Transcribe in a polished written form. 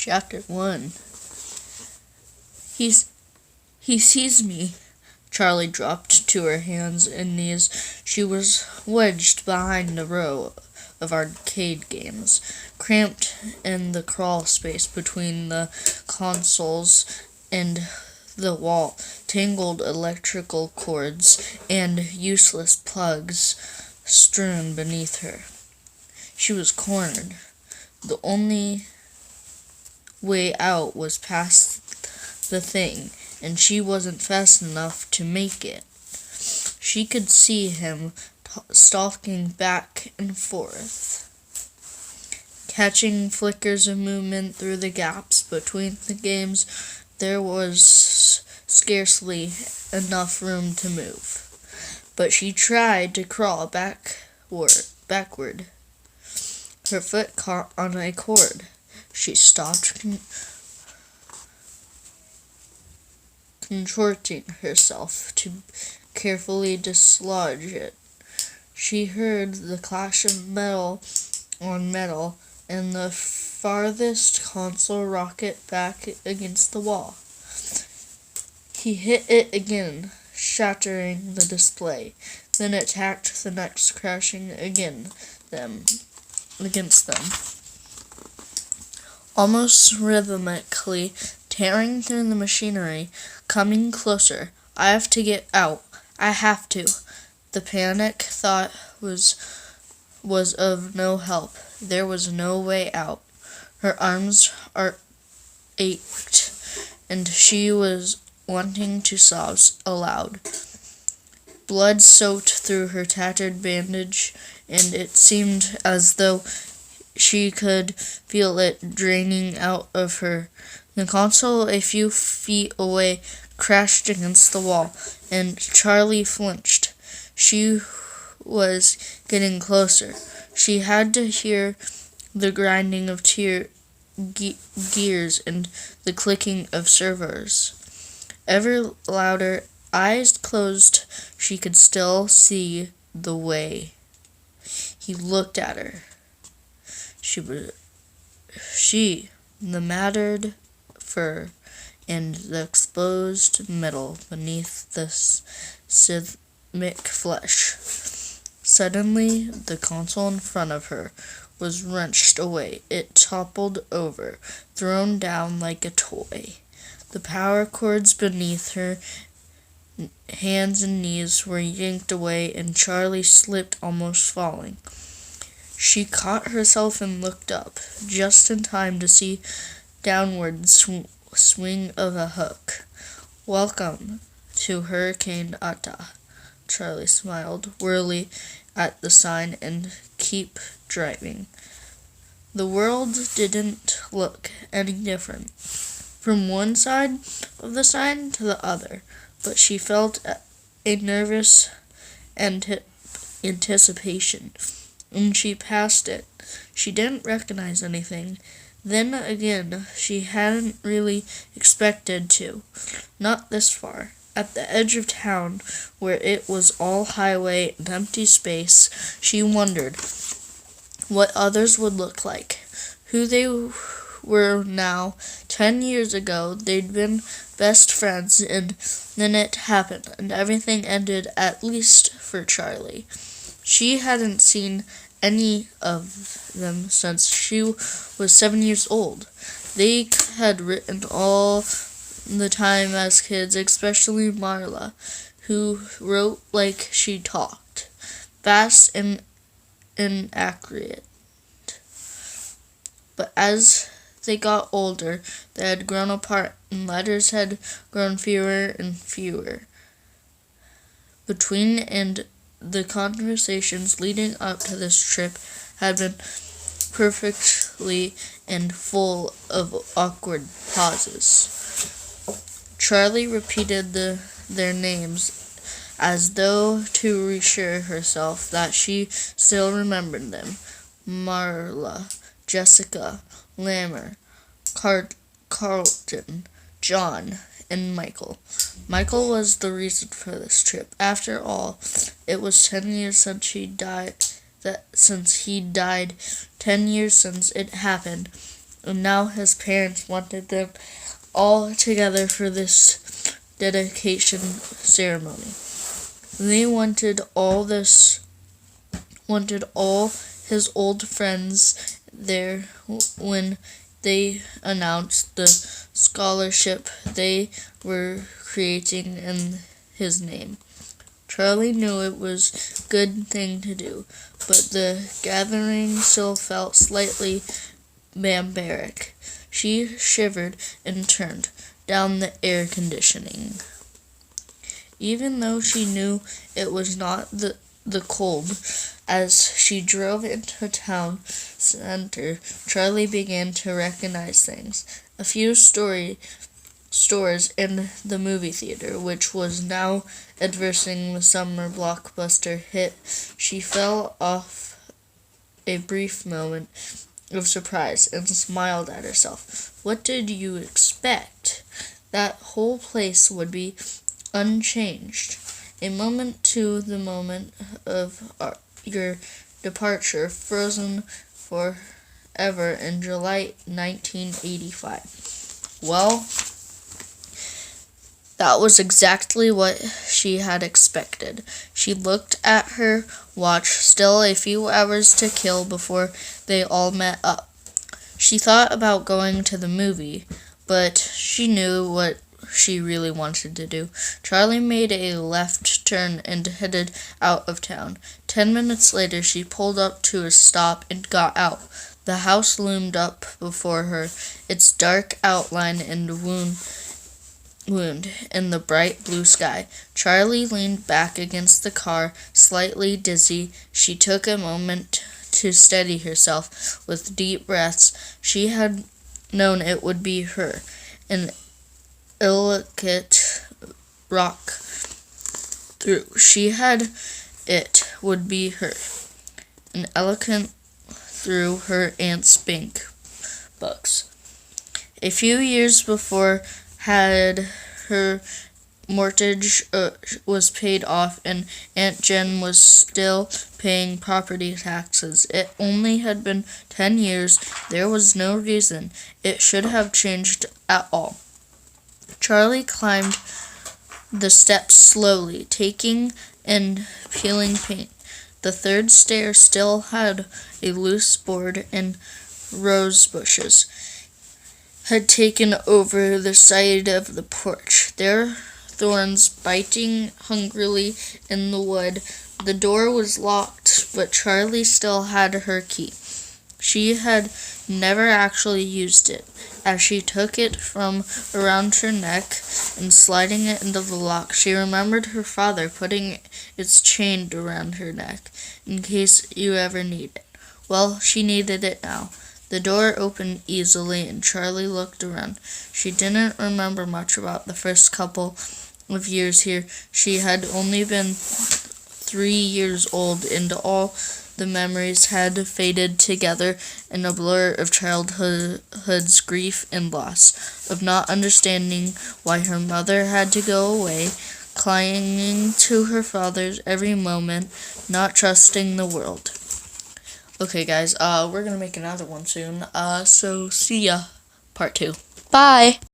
Chapter 1. He sees me. Charlie dropped to her hands and knees. She was wedged behind a row of arcade games, cramped in the crawl space between the consoles and the wall. Tangled electrical cords and useless plugs strewn beneath her. She was cornered. The only way out was past the thing, and she wasn't fast enough to make it. She could see him stalking back and forth, catching flickers of movement through the gaps between the games. There was scarcely enough room to move, but she tried to crawl backward. Her foot caught on a cord. She stopped contorting herself to carefully dislodge it. She heard the clash of metal on metal and the farthest console rocket back against the wall. He hit it again, shattering the display. Then attacked the next, crashing against them. Almost rhythmically, tearing through the machinery, coming closer. I have to get out. I have to. The panic thought was of no help. There was no way out. Her arms ached, and she was wanting to sob aloud. Blood soaked through her tattered bandage, and it seemed as though she could feel it draining out of her. The console a few feet away crashed against the wall, and Charlie flinched. She was getting closer. She had to hear the grinding of gears and the clicking of servos. Ever louder, eyes closed, she could still see the way. He looked at her. The matted fur and the exposed metal beneath the simic flesh. Suddenly, the console in front of her was wrenched away. It toppled over, thrown down like a toy. The power cords beneath her hands and knees were yanked away, and Charlie slipped, almost falling. She caught herself and looked up, just in time to see downward swing of a hook. "Welcome to Hurricane Ata," Charlie smiled, whirling at the sign and keep driving. The world didn't look any different from one side of the sign to the other, but she felt a nervous anticipation. And she passed it. She didn't recognize anything. Then again, she hadn't really expected to. Not this far. At the edge of town, where it was all highway and empty space, she wondered what others would look like, who they were now. 10 years ago, they'd been best friends, and then it happened, and everything ended, at least for Charlie. She hadn't seen any of them since she was 7 years old. They had written all the time as kids, especially Marla, who wrote like she talked, fast and inaccurate. But as they got older, they had grown apart, and letters had grown fewer and fewer. Between and the conversations leading up to this trip had been perfectly and full of awkward pauses. Charlie repeated their names as though to reassure herself that she still remembered them. Marla, Jessica, Lammer, Carlton, John, and Michael. Michael was the reason for this trip. After all, it was 10 years since he died. 10 years since it happened, and now his parents wanted them all together for this dedication ceremony. They wanted all his old friends there when they announced the scholarship they were creating in his name. Charlie knew it was a good thing to do, but the gathering still felt slightly barbaric. She shivered and turned down the air conditioning. Even though she knew it was not the cold, as she drove into town center, Charlie began to recognize things. A few stores in the movie theater, which was now advertising the summer blockbuster hit. She fell off a brief moment of surprise and smiled at herself. What did you expect? That whole place would be unchanged. A moment to the moment of your departure, frozen forever in July 1985. Well, that was exactly what she had expected. She looked at her watch, still a few hours to kill before they all met up. She thought about going to the movie, but she knew what she really wanted to do. Charlie made a left turn and headed out of town. 10 minutes later, she pulled up to a stop and got out. The house loomed up before her, its dark outline and wound in the bright blue sky. Charlie leaned back against the car, slightly dizzy. She took a moment to steady herself with deep breaths. She had known it would be her, an elegant rock through. It would be her, an elegant through her aunt's bank books. A few years before, had her mortgage was paid off and Aunt Jen was still paying property taxes. It only had been 10 years. There was no reason it should have changed at all. Charlie climbed the steps slowly, taking and peeling paint. The third stair still had a loose board and rose bushes had taken over the side of the porch, their thorns biting hungrily in the wood. The door was locked, but Charlie still had her key. She had never actually used it. As she took it from around her neck and sliding it into the lock, she remembered her father putting its chain around her neck, in case you ever need it. Well, she needed it now. The door opened easily, and Charlie looked around. She didn't remember much about the first couple of years here. She had only been 3 years old, and all the memories had faded together in a blur of childhood's grief and loss, of not understanding why her mother had to go away, clinging to her father's every moment, not trusting the world. Okay, guys, we're gonna make another one soon. So see ya, part 2. Bye!